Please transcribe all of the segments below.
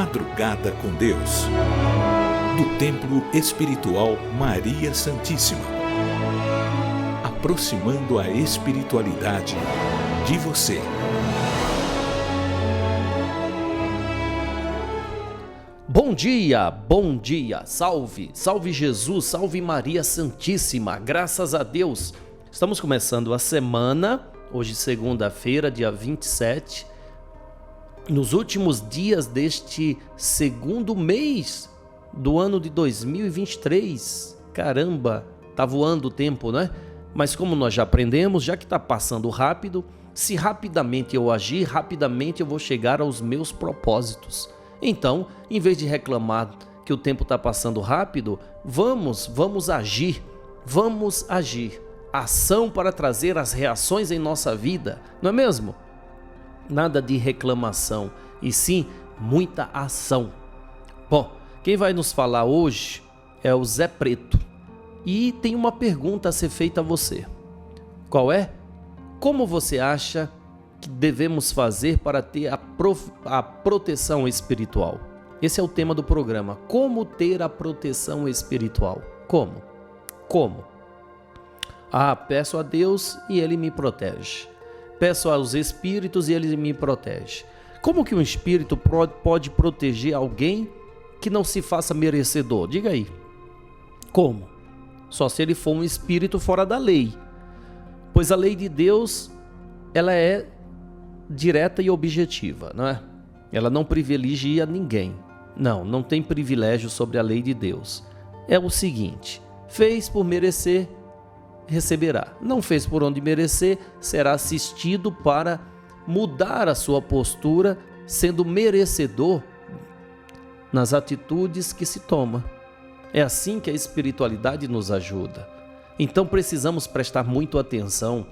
Madrugada com Deus, do Templo Espiritual Maria Santíssima, aproximando a espiritualidade de você. Bom dia, salve, salve Jesus, salve Maria Santíssima, graças a Deus. Estamos começando a semana, hoje segunda-feira, dia 27, nos últimos dias deste segundo mês do ano de 2023. Caramba, tá voando o tempo, né? Mas como nós já aprendemos, já que está passando rápido, se rapidamente eu agir, rapidamente eu vou chegar aos meus propósitos. Então, em vez de reclamar que o tempo está passando rápido, vamos agir, Ação para trazer as reações em nossa vida, não é mesmo? Nada de reclamação, e sim muita ação. Bom, quem vai nos falar hoje é o Zé Preto. E tem uma pergunta a ser feita a você. Qual é? Como você acha que devemos fazer para ter a proteção espiritual? Esse é o tema do programa. Como ter a proteção espiritual? Como? Peço a Deus e Ele me protege. Peço aos espíritos e Ele me protege. Como que um espírito pode proteger alguém que não se faça merecedor? Diga aí. Como? Só se ele for um espírito fora da lei. Pois a lei de Deus, ela é direta e objetiva, não é? Ela não privilegia ninguém. Não tem privilégio sobre a lei de Deus. É o seguinte: fez por merecer, receberá. Não fez por onde merecer, será assistido para mudar a sua postura, sendo merecedor nas atitudes que se toma. É assim que a espiritualidade nos ajuda. Então precisamos prestar muito atenção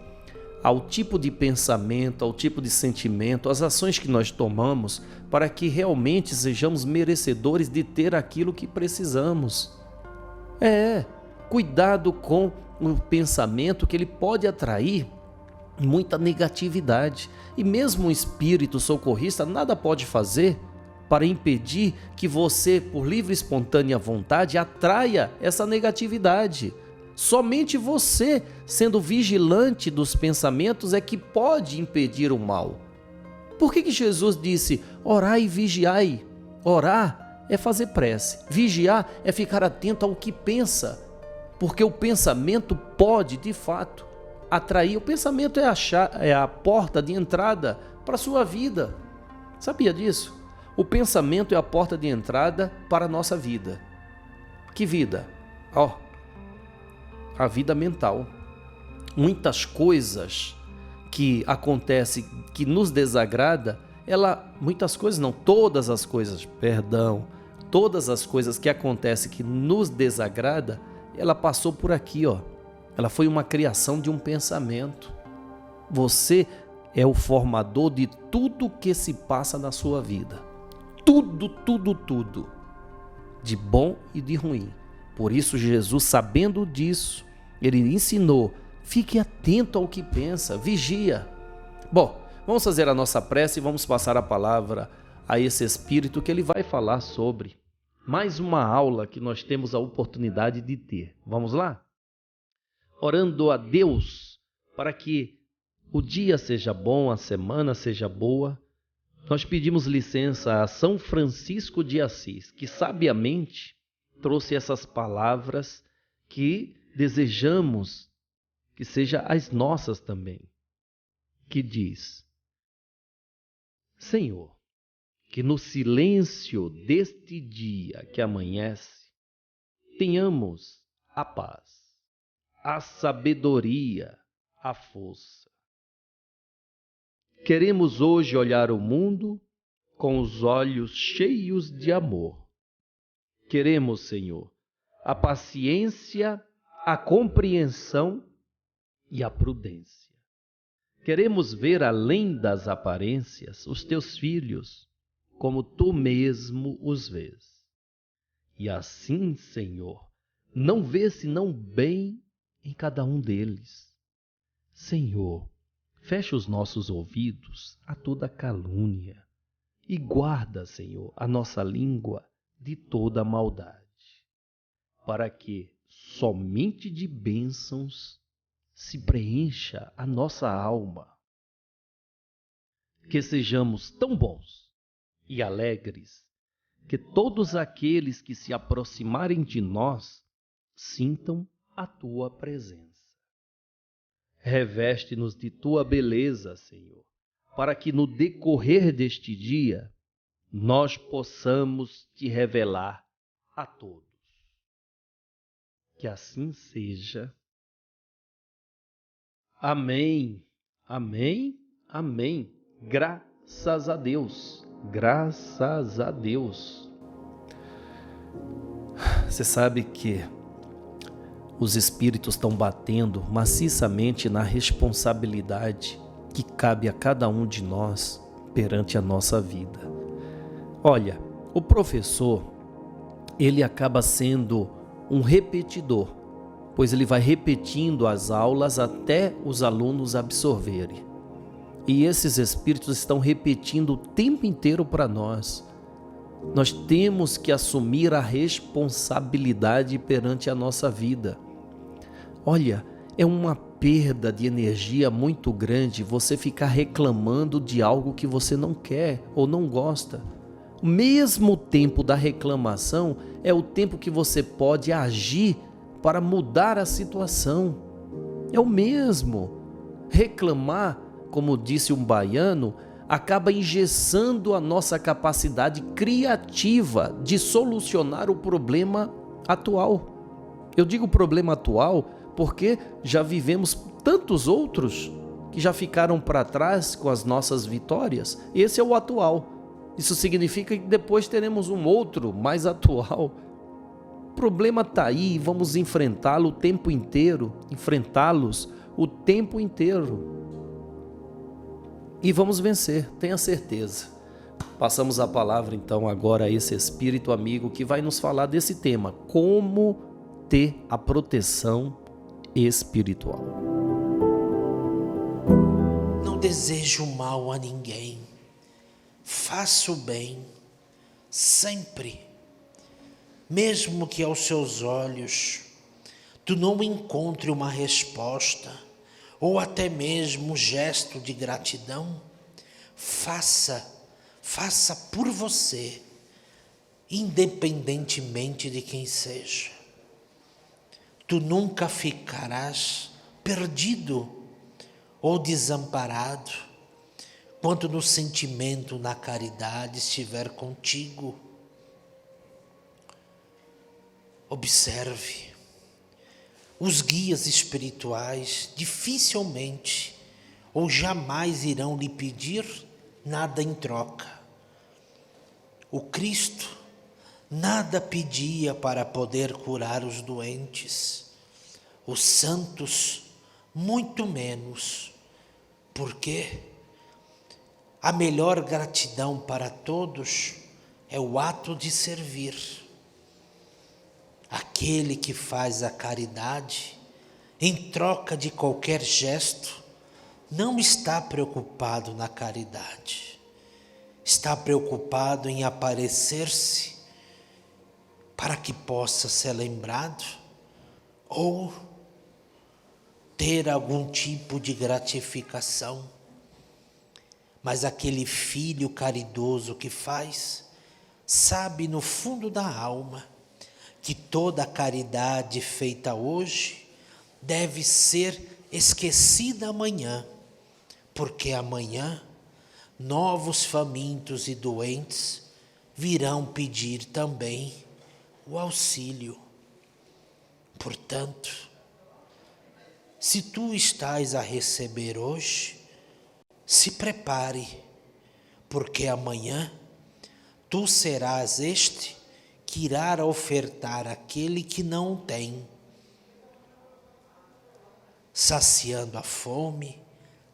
ao tipo de pensamento, ao tipo de sentimento, às ações que nós tomamos, para que realmente sejamos merecedores de ter aquilo que precisamos. Cuidado com o pensamento, que ele pode atrair muita negatividade. E mesmo um espírito socorrista nada pode fazer para impedir que você, por livre e espontânea vontade, atraia essa negatividade. Somente você, sendo vigilante dos pensamentos, é que pode impedir o mal. Por que Jesus disse: orai e vigiai? Orar é fazer prece, vigiar é ficar atento ao que pensa, porque o pensamento pode, de fato, atrair. O pensamento é a porta de entrada para a sua vida. Sabia disso? O pensamento é a porta de entrada para a nossa vida. Que vida? A vida mental. Muitas coisas que acontecem, que nos desagrada, todas as coisas que acontecem que nos desagrada, ela passou por aqui, Ela foi uma criação de um pensamento. Você é o formador de tudo que se passa na sua vida. Tudo. De bom e de ruim. Por isso Jesus, sabendo disso, Ele ensinou: fique atento ao que pensa, vigia. Bom, vamos fazer a nossa prece e vamos passar a palavra a esse Espírito, que ele vai falar sobre mais uma aula que nós temos a oportunidade de ter. Vamos lá? Orando a Deus para que o dia seja bom, a semana seja boa, nós pedimos licença a São Francisco de Assis, que sabiamente trouxe essas palavras que desejamos que sejam as nossas também, que diz: Senhor, que no silêncio deste dia que amanhece, tenhamos a paz, a sabedoria, a força. Queremos hoje olhar o mundo com os olhos cheios de amor. Queremos, Senhor, a paciência, a compreensão e a prudência. Queremos ver além das aparências os teus filhos, como tu mesmo os vês. E assim, Senhor, não vê senão bem em cada um deles. Senhor, fecha os nossos ouvidos a toda calúnia e guarda, Senhor, a nossa língua de toda maldade, para que somente de bênçãos se preencha a nossa alma. Que sejamos tão bons e alegres que todos aqueles que se aproximarem de nós sintam a tua presença. Reveste-nos de tua beleza, Senhor, para que no decorrer deste dia nós possamos te revelar a todos. Que assim seja. Amém, amém, amém. Graças a Deus, graças a Deus. Você sabe que os espíritos estão batendo maciçamente na responsabilidade que cabe a cada um de nós perante a nossa vida. Olha, o professor, ele acaba sendo um repetidor, pois ele vai repetindo as aulas até os alunos absorverem. E esses espíritos estão repetindo o tempo inteiro para nós. Nós temos que assumir a responsabilidade perante a nossa vida. Olha, é uma perda de energia muito grande você ficar reclamando de algo que você não quer ou não gosta. O mesmo tempo da reclamação é o tempo que você pode agir para mudar a situação. É o mesmo. Reclamar, como disse um baiano, acaba engessando a nossa capacidade criativa de solucionar o problema atual. Eu digo problema atual porque já vivemos tantos outros que já ficaram para trás com as nossas vitórias. Esse é o atual. Isso significa que depois teremos um outro mais atual. O problema está aí, vamos enfrentá-lo o tempo inteiro, enfrentá-los o tempo inteiro. E vamos vencer, tenha certeza. Passamos a palavra então agora a esse espírito amigo que vai nos falar desse tema, como ter a proteção espiritual. Não desejo mal a ninguém, faça o bem sempre, mesmo que aos seus olhos tu não encontre uma resposta ou até mesmo um gesto de gratidão, faça por você, independentemente de quem seja. Tu nunca ficarás perdido ou desamparado quando no sentimento, na caridade estiver contigo. Observe, os guias espirituais dificilmente ou jamais irão lhe pedir nada em troca. O Cristo nada pedia para poder curar os doentes, os santos muito menos, porque a melhor gratidão para todos é o ato de servir. Aquele que faz a caridade, em troca de qualquer gesto, não está preocupado na caridade. Está preocupado em aparecer-se para que possa ser lembrado ou ter algum tipo de gratificação. Mas aquele filho caridoso que faz, sabe no fundo da alma que toda a caridade feita hoje deve ser esquecida amanhã, porque amanhã novos famintos e doentes virão pedir também o auxílio. Portanto, se tu estás a receber hoje, se prepare, porque amanhã tu serás este que irá ofertar àquele que não tem, saciando a fome,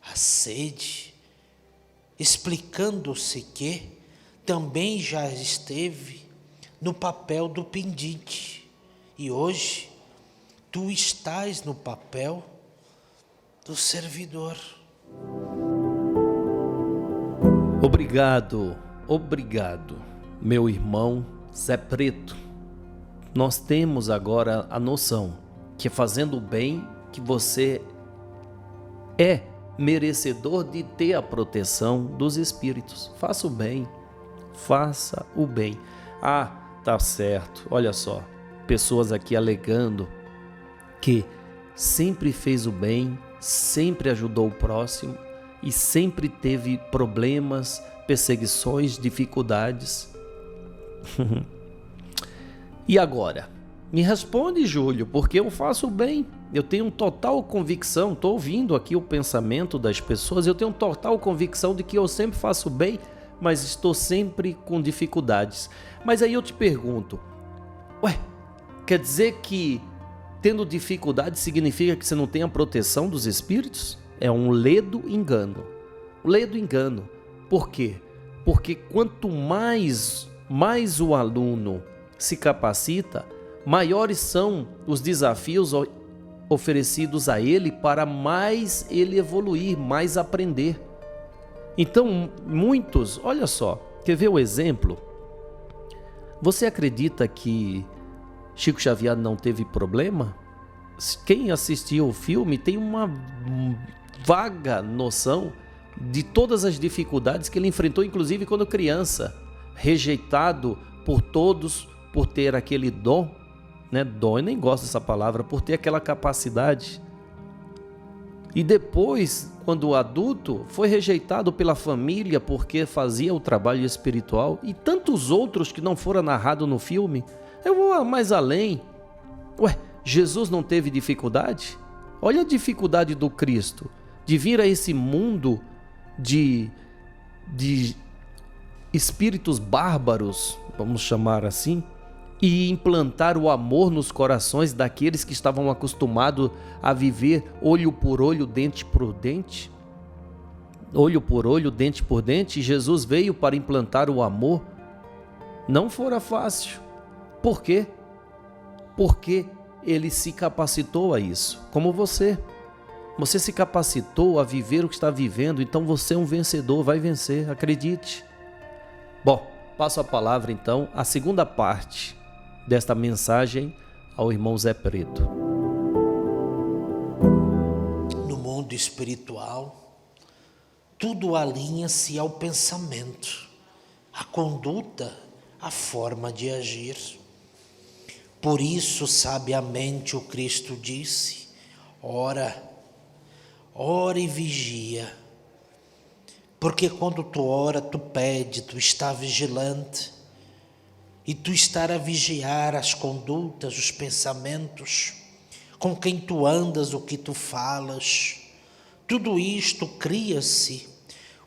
a sede, explicando-se que também já esteve no papel do pendente e hoje tu estás no papel do servidor. Obrigado, Obrigado, meu irmão Zé Preto. Nós temos agora a noção que fazendo o bem, que você é merecedor de ter a proteção dos espíritos. Faça o bem, faça o bem. Ah, tá certo, olha só, pessoas aqui alegando que sempre fez o bem, sempre ajudou o próximo e sempre teve problemas, perseguições, dificuldades. E agora? Me responde, Júlio, porque eu faço o bem. Eu tenho total convicção, estou ouvindo aqui o pensamento das pessoas, eu tenho total convicção de que eu sempre faço o bem, mas estou sempre com dificuldades. Mas aí eu te pergunto, quer dizer que tendo dificuldade significa que você não tem a proteção dos espíritos? É um ledo engano. Ledo engano. Por quê? Porque quanto mais o aluno se capacita, maiores são os desafios oferecidos a ele para mais ele evoluir, mais aprender. Então, muitos, olha só, quer ver o exemplo? Você acredita que Chico Xavier não teve problema? Quem assistiu o filme tem uma vaga noção de todas as dificuldades que ele enfrentou, inclusive quando criança, rejeitado por todos por ter aquele dom, né? Dom, eu nem gosto dessa palavra, por ter aquela capacidade. E depois, quando adulto, foi rejeitado pela família porque fazia o trabalho espiritual, e tantos outros que não foram narrados no filme. Eu vou mais além. Jesus não teve dificuldade? Olha a dificuldade do Cristo de vir a esse mundo de espíritos bárbaros, vamos chamar assim, e implantar o amor nos corações daqueles que estavam acostumados a viver olho por olho, dente por dente. Olho por olho, dente por dente. Jesus veio para implantar o amor. Não fora fácil. Por quê? Porque ele se capacitou a isso, como você. Você se capacitou a viver o que está vivendo, então você é um vencedor, vai vencer, acredite. Bom, passo a palavra então, a segunda parte desta mensagem ao irmão Zé Preto. No mundo espiritual, tudo alinha-se ao pensamento, à conduta, à forma de agir. Por isso, sabiamente, o Cristo disse: ora e vigia. Porque quando tu ora, tu pede, tu está vigilante. E tu estar a vigiar as condutas, os pensamentos, com quem tu andas, o que tu falas. Tudo isto cria-se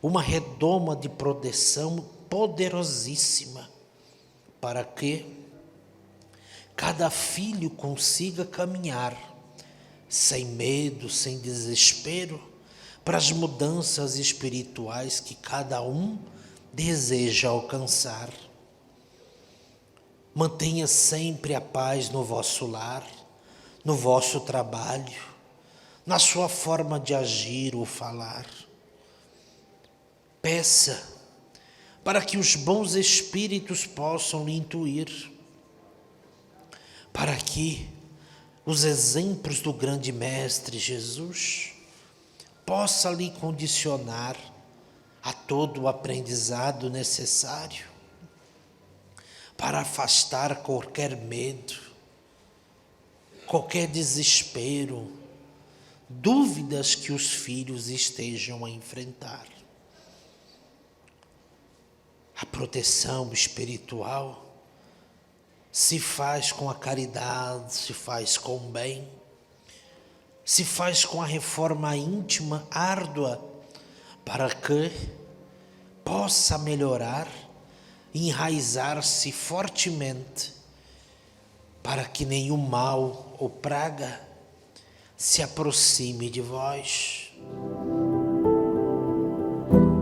uma redoma de proteção poderosíssima, para que cada filho consiga caminhar sem medo, sem desespero, para as mudanças espirituais que cada um deseja alcançar. Mantenha sempre a paz no vosso lar, no vosso trabalho, na sua forma de agir ou falar. Peça para que os bons espíritos possam lhe intuir, para que os exemplos do grande Mestre Jesus possa lhe condicionar a todo o aprendizado necessário para afastar qualquer medo, qualquer desespero, dúvidas que os filhos estejam a enfrentar. A proteção espiritual se faz com a caridade, se faz com o bem, se faz com a reforma íntima árdua, para que possa melhorar, enraizar-se fortemente, para que nenhum mal ou praga se aproxime de vós.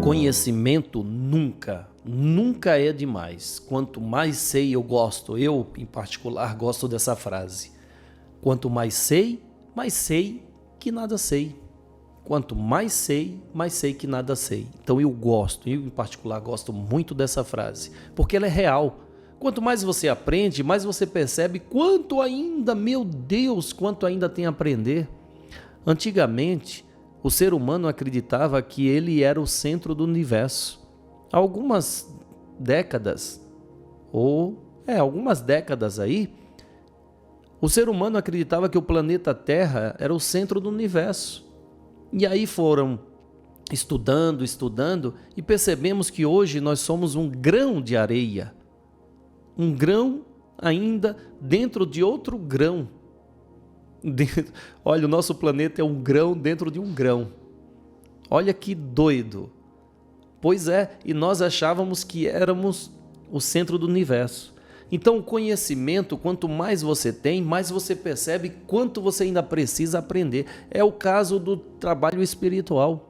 Conhecimento nunca é demais. Quanto mais sei, eu em particular gosto dessa frase. Quanto mais sei que nada sei. Quanto mais sei que nada sei. Então eu em particular gosto muito dessa frase, porque ela é real. Quanto mais você aprende, mais você percebe quanto ainda, meu Deus, quanto ainda tem a aprender. Antigamente, o ser humano acreditava que ele era o centro do universo. Há algumas décadas aí, o ser humano acreditava que o planeta Terra era o centro do universo. E aí foram estudando e percebemos que hoje nós somos um grão de areia. Um grão ainda dentro de outro grão. Olha, o nosso planeta é um grão dentro de um grão. Olha que doido. Pois é, e nós achávamos que éramos o centro do universo. Então, o conhecimento, quanto mais você tem, mais você percebe quanto você ainda precisa aprender. É o caso do trabalho espiritual.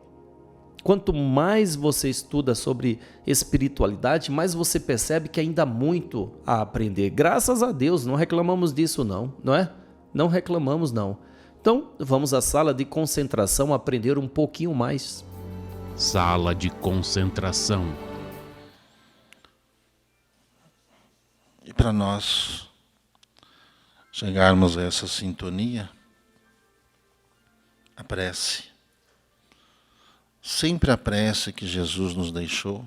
Quanto mais você estuda sobre espiritualidade, mais você percebe que ainda há muito a aprender. Graças a Deus, não reclamamos disso não é? Não reclamamos não. Então, vamos à sala de concentração aprender um pouquinho mais. Sala de concentração. E para nós chegarmos a essa sintonia, a prece. Sempre a prece que Jesus nos deixou,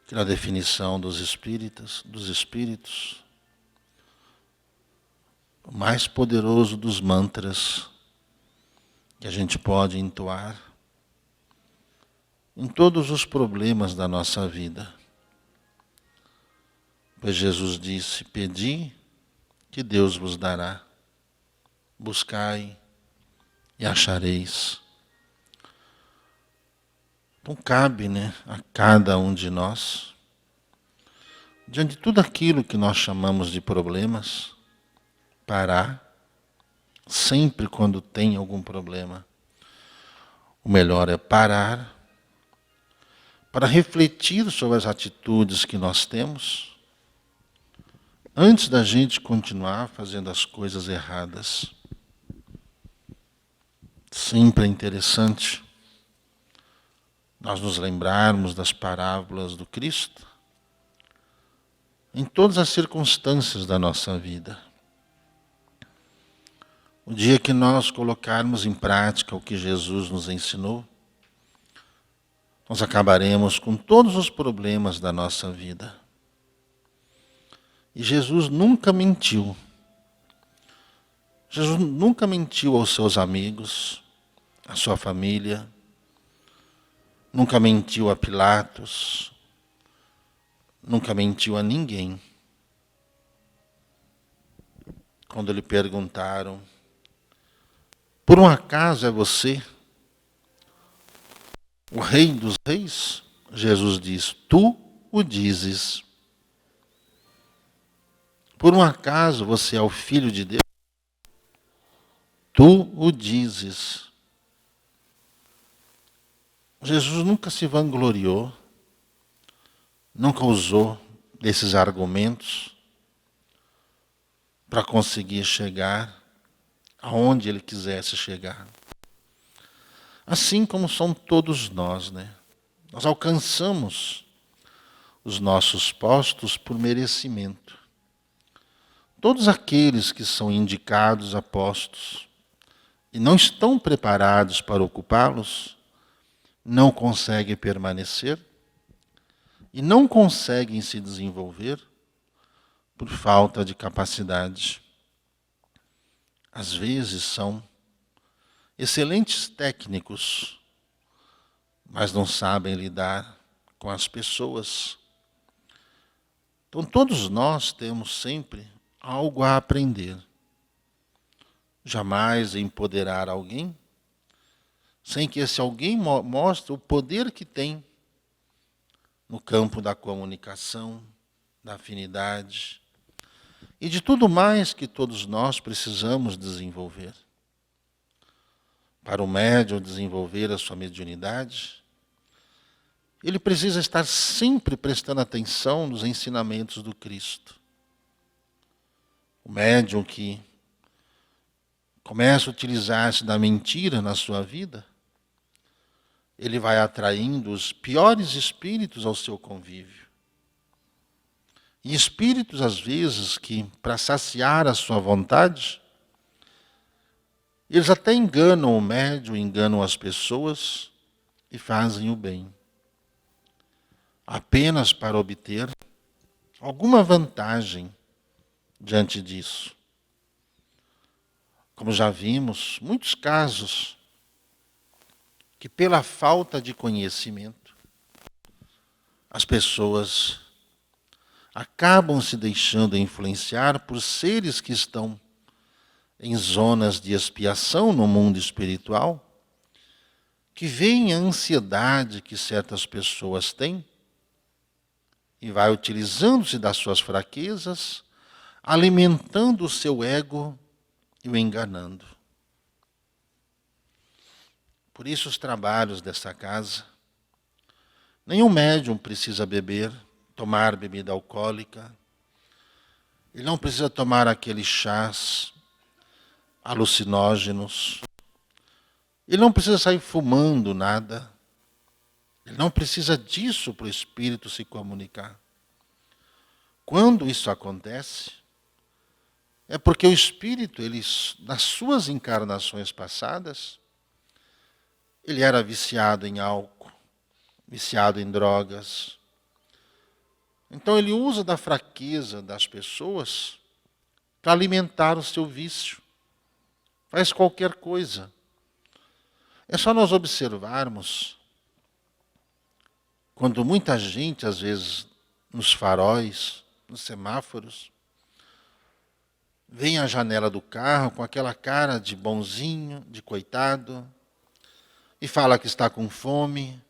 que na definição dos espíritos, o mais poderoso dos mantras que a gente pode entoar em todos os problemas da nossa vida. Pois Jesus disse: pedi que Deus vos dará, buscai e achareis. Então cabe, a cada um de nós, diante de tudo aquilo que nós chamamos de problemas, parar, sempre quando tem algum problema. O melhor é parar, para refletir sobre as atitudes que nós temos, antes da gente continuar fazendo as coisas erradas. Sempre é interessante nós nos lembrarmos das parábolas do Cristo em todas as circunstâncias da nossa vida. O dia que nós colocarmos em prática o que Jesus nos ensinou, nós acabaremos com todos os problemas da nossa vida. E Jesus nunca mentiu. Jesus nunca mentiu aos seus amigos, à sua família, nunca mentiu a Pilatos, nunca mentiu a ninguém. Quando lhe perguntaram: por um acaso é você o Rei dos Reis? Jesus diz: tu o dizes. Por um acaso você é o Filho de Deus? Tu o dizes. Jesus nunca se vangloriou, nunca usou desses argumentos para conseguir chegar aonde ele quisesse chegar. Assim como são todos nós, Nós alcançamos os nossos postos por merecimento. Todos aqueles que são indicados a postos e não estão preparados para ocupá-los, não conseguem permanecer e não conseguem se desenvolver por falta de capacidade. Às vezes são excelentes técnicos, mas não sabem lidar com as pessoas. Então todos nós temos sempre algo a aprender. Jamais empoderar alguém sem que esse alguém mostre o poder que tem no campo da comunicação, da afinidade e de tudo mais que todos nós precisamos desenvolver. Para o médium desenvolver a sua mediunidade, ele precisa estar sempre prestando atenção nos ensinamentos do Cristo. O médium que começa a utilizar-se da mentira na sua vida, ele vai atraindo os piores espíritos ao seu convívio. E espíritos, às vezes, que, para saciar a sua vontade, eles até enganam o médium, enganam as pessoas e fazem o bem, apenas para obter alguma vantagem diante disso. Como já vimos, muitos casos que pela falta de conhecimento, as pessoas acabam se deixando influenciar por seres que estão em zonas de expiação no mundo espiritual, que veem a ansiedade que certas pessoas têm e vai utilizando-se das suas fraquezas, alimentando o seu ego e o enganando. Por isso os trabalhos dessa casa, nenhum médium precisa beber, tomar bebida alcoólica, ele não precisa tomar aqueles chás alucinógenos, ele não precisa sair fumando nada, ele não precisa disso para o espírito se comunicar. Quando isso acontece, é porque o espírito, ele, nas suas encarnações passadas, ele era viciado em álcool, viciado em drogas. Então ele usa da fraqueza das pessoas para alimentar o seu vício. Faz qualquer coisa. É só nós observarmos quando muita gente, às vezes, nos faróis, nos semáforos, vem à janela do carro com aquela cara de bonzinho, de coitado, e fala que está com fome,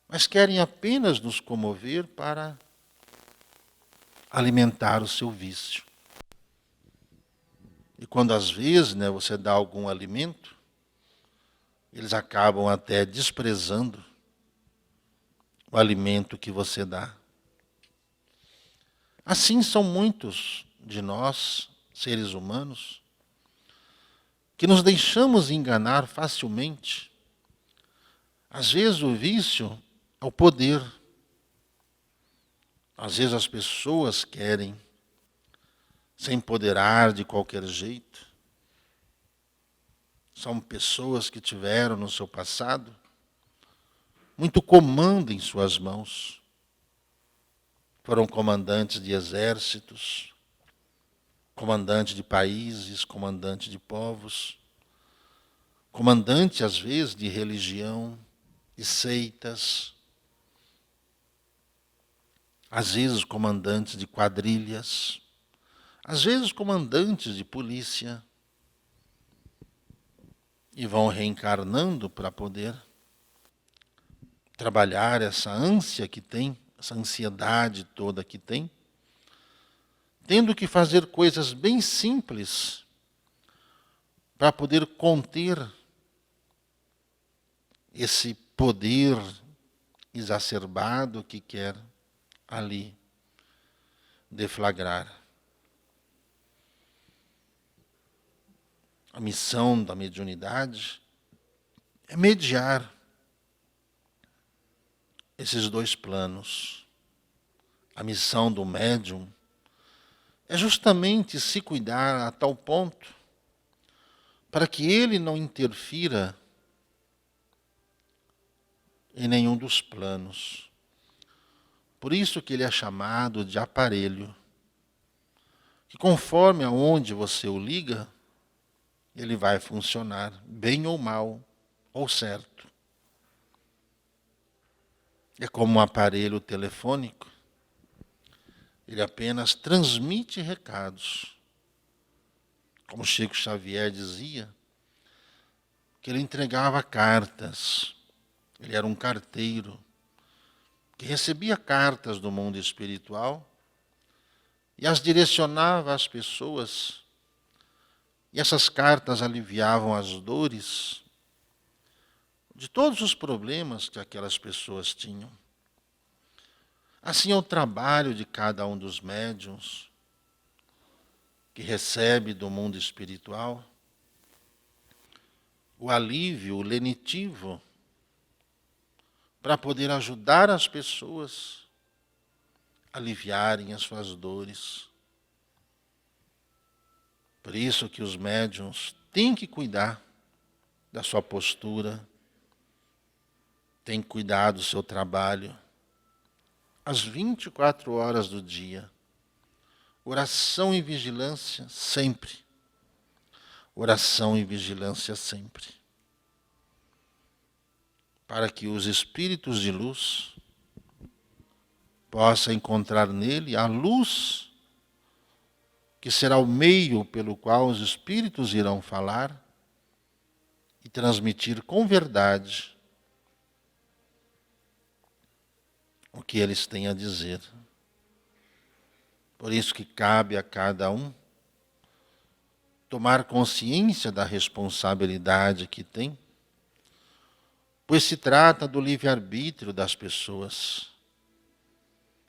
mas querem apenas nos comover para alimentar o seu vício. E quando às vezes, você dá algum alimento, eles acabam até desprezando o alimento que você dá. Assim são muitos de nós, seres humanos, que nos deixamos enganar facilmente. Às vezes o vício é o poder. Às vezes as pessoas querem se empoderar de qualquer jeito. São pessoas que tiveram no seu passado muito comando em suas mãos. Foram comandantes de exércitos, comandante de países, comandante de povos, comandante, às vezes, de religião, de seitas, às vezes comandantes de quadrilhas, às vezes comandantes de polícia, e vão reencarnando para poder trabalhar essa ânsia que tem, essa ansiedade toda que tem, tendo que fazer coisas bem simples para poder conter esse poder exacerbado que quer ali deflagrar. A missão da mediunidade é mediar esses dois planos. A missão do médium é justamente se cuidar a tal ponto para que ele não interfira em nenhum dos planos. Por isso que ele é chamado de aparelho, que conforme aonde você o liga, ele vai funcionar, bem ou mal, ou certo. É como um aparelho telefônico. Ele apenas transmite recados. Como Chico Xavier dizia, que ele entregava cartas. Ele era um carteiro, que recebia cartas do mundo espiritual e as direcionava às pessoas. E essas cartas aliviavam as dores de todos os problemas que aquelas pessoas tinham. Assim é o trabalho de cada um dos médiuns. que recebe do mundo espiritual o alívio, o lenitivo, para poder ajudar as pessoas a aliviarem as suas dores. Por isso que os médiuns têm que cuidar da sua postura, têm que cuidar do seu trabalho, às 24 horas do dia. Oração e vigilância sempre. Oração e vigilância sempre. Para que os espíritos de luz possam encontrar nele a luz que será o meio pelo qual os espíritos irão falar e transmitir com verdade o que eles têm a dizer. Por isso que cabe a cada um tomar consciência da responsabilidade que tem, pois se trata do livre-arbítrio das pessoas.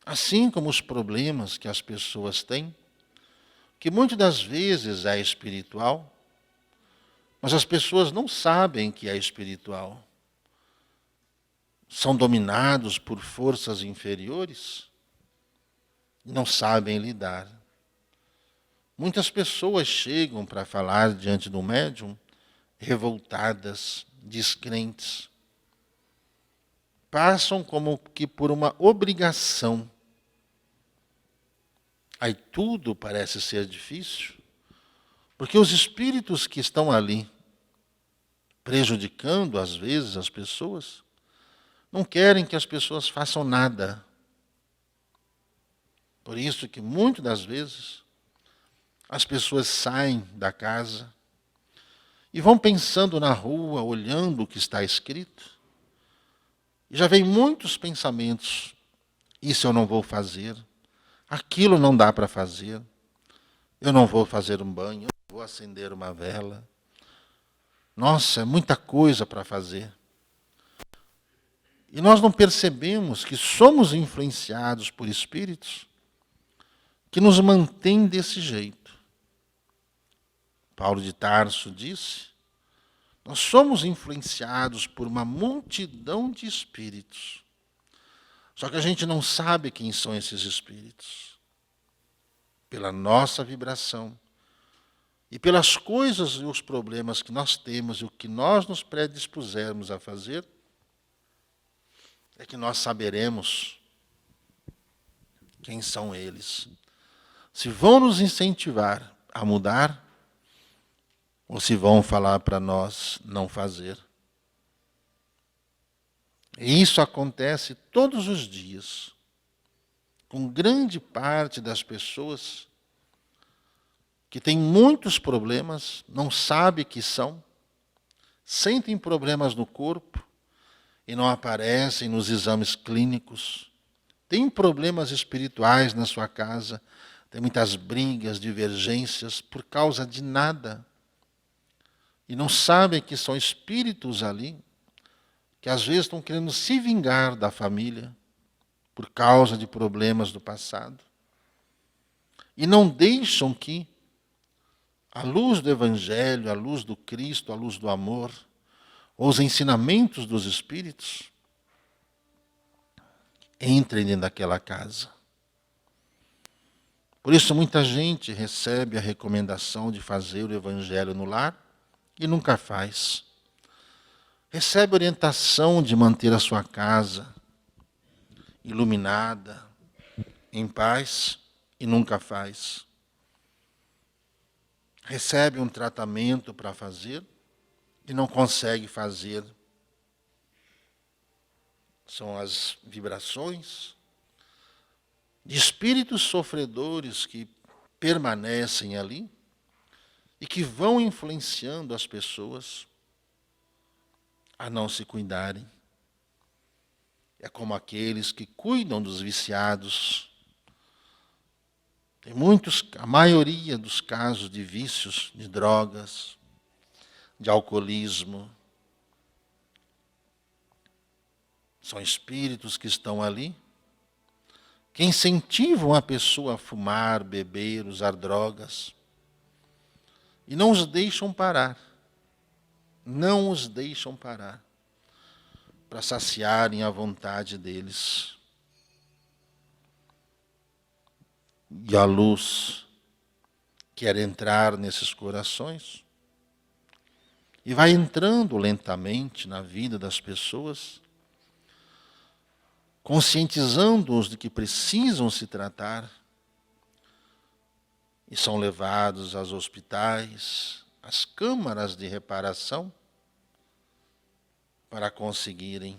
Assim como os problemas que as pessoas têm, que muitas das vezes é espiritual, mas as pessoas não sabem que é espiritual. São dominados por forças inferiores, não sabem lidar. Muitas pessoas chegam para falar diante do médium revoltadas, descrentes. Passam como que por uma obrigação. Aí tudo parece ser difícil, porque os espíritos que estão ali, prejudicando às vezes as pessoas, não querem que as pessoas façam nada. Por isso que muitas das vezes as pessoas saem da casa e vão pensando na rua, olhando o que está escrito, e já vem muitos pensamentos. Isso eu não vou fazer, aquilo não dá para fazer, eu não vou fazer um banho, eu não vou acender uma vela. Nossa, é muita coisa para fazer. E nós não percebemos que somos influenciados por espíritos que nos mantêm desse jeito. Paulo de Tarso disse, nós somos influenciados por uma multidão de espíritos. Só que a gente não sabe quem são esses espíritos. Pela nossa vibração e pelas coisas e os problemas que nós temos e o que nós nos predispusermos a fazer, é que nós saberemos quem são eles. Se vão nos incentivar a mudar, ou se vão falar para nós não fazer. E isso acontece todos os dias, com grande parte das pessoas que têm muitos problemas, não sabe que são, sentem problemas no corpo e não aparecem nos exames clínicos, têm problemas espirituais na sua casa, tem muitas brigas, divergências por causa de nada. E não sabem que são espíritos ali, que às vezes estão querendo se vingar da família por causa de problemas do passado. E não deixam que a luz do Evangelho, a luz do Cristo, a luz do amor, ou os ensinamentos dos espíritos, entrem dentro daquela casa. Por isso muita gente recebe a recomendação de fazer o Evangelho no lar, e nunca faz. Recebe orientação de manter a sua casa iluminada, em paz, e nunca faz. Recebe um tratamento para fazer e não consegue fazer. São as vibrações de espíritos sofredores que permanecem ali e que vão influenciando as pessoas a não se cuidarem. É como aqueles que cuidam dos viciados. Tem a maioria dos casos de vícios, de drogas, de alcoolismo. São espíritos que estão ali, que incentivam a pessoa a fumar, beber, usar drogas. E não os deixam parar. Não os deixam parar para saciarem a vontade deles. E a luz quer entrar nesses corações e vai entrando lentamente na vida das pessoas, conscientizando-os de que precisam se tratar, e são levados aos hospitais, às câmaras de reparação, para conseguirem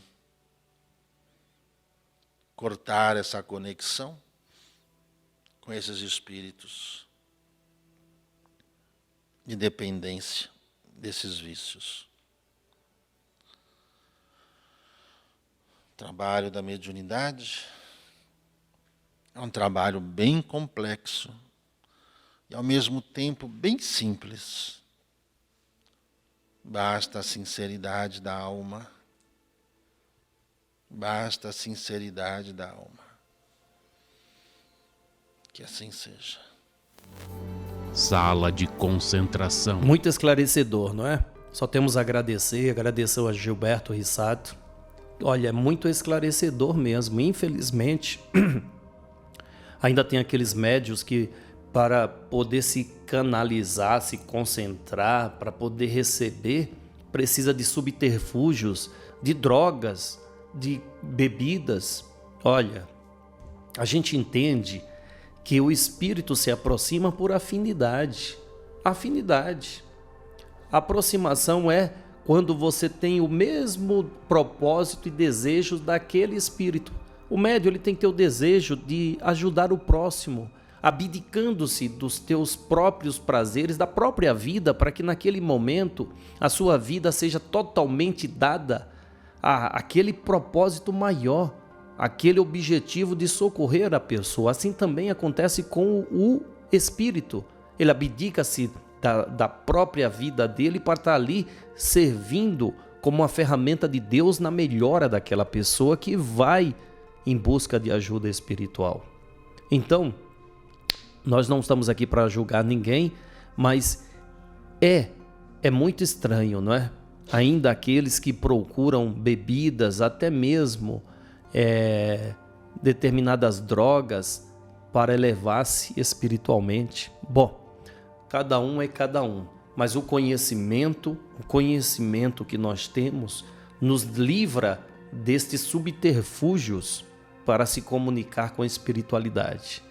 cortar essa conexão com esses espíritos de dependência desses vícios. O trabalho da mediunidade é um trabalho bem complexo e, ao mesmo tempo, bem simples. Basta a sinceridade da alma. Basta a sinceridade da alma. Que assim seja. Sala de concentração. Muito esclarecedor, não é? Só temos a agradecer ao Gilberto Rissato. Olha, é muito esclarecedor mesmo. Infelizmente, ainda tem aqueles médios que, para poder se canalizar, se concentrar, para poder receber, precisa de subterfúgios, de drogas, de bebidas. Olha, a gente entende que o espírito se aproxima por afinidade. Afinidade. Aproximação é quando você tem o mesmo propósito e desejos daquele espírito. O médium ele tem que ter o desejo de ajudar o próximo, abdicando-se dos teus próprios prazeres, da própria vida, para que naquele momento a sua vida seja totalmente dada àquele propósito maior, aquele objetivo de socorrer a pessoa. Assim também acontece com o espírito. Ele abdica-se da própria vida dele para estar ali servindo como uma ferramenta de Deus na melhora daquela pessoa que vai em busca de ajuda espiritual. Então, nós não estamos aqui para julgar ninguém, mas é muito estranho, não é? Ainda aqueles que procuram bebidas, até mesmo determinadas drogas para elevar-se espiritualmente. Bom, cada um é cada um, mas o conhecimento que nós temos nos livra destes subterfúgios para se comunicar com a espiritualidade.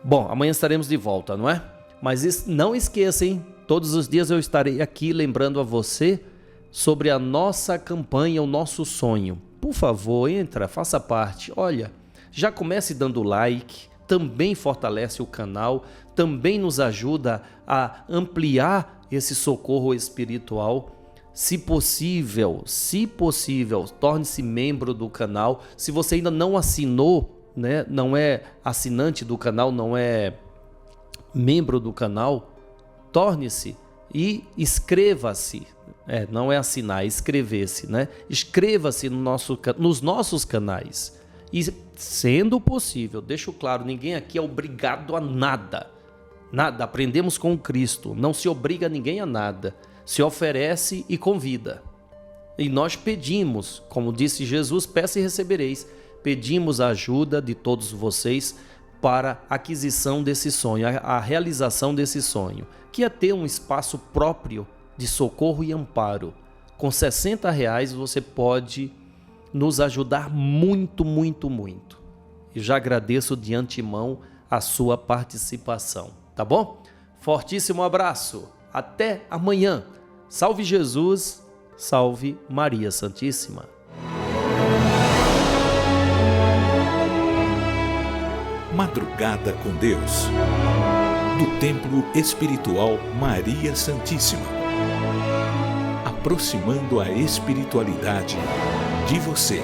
Bom, amanhã estaremos de volta, não é? Mas não esqueça, hein? Todos os dias eu estarei aqui lembrando a você sobre a nossa campanha, o nosso sonho. Por favor, entra, faça parte. Olha, já comece dando like, também fortalece o canal, também nos ajuda a ampliar esse socorro espiritual. Se possível, torne-se membro do canal. Se você ainda não assinou, né, não é assinante do canal, não é membro do canal, torne-se e inscreva-se. Não é assinar, é inscrever-se, né? Inscreva-se nos nossos canais. E, sendo possível, deixo claro, ninguém aqui é obrigado a nada. Nada, aprendemos com Cristo. Não se obriga ninguém a nada. Se oferece e convida. E nós pedimos, como disse Jesus, peça e recebereis. Pedimos a ajuda de todos vocês para a aquisição desse sonho, a realização desse sonho, que é ter um espaço próprio de socorro e amparo. Com R$60 você pode nos ajudar muito, muito, muito. E já agradeço de antemão a sua participação, tá bom? Fortíssimo abraço, até amanhã. Salve Jesus, salve Maria Santíssima. Madrugada com Deus, do Templo Espiritual Maria Santíssima, aproximando a espiritualidade de você.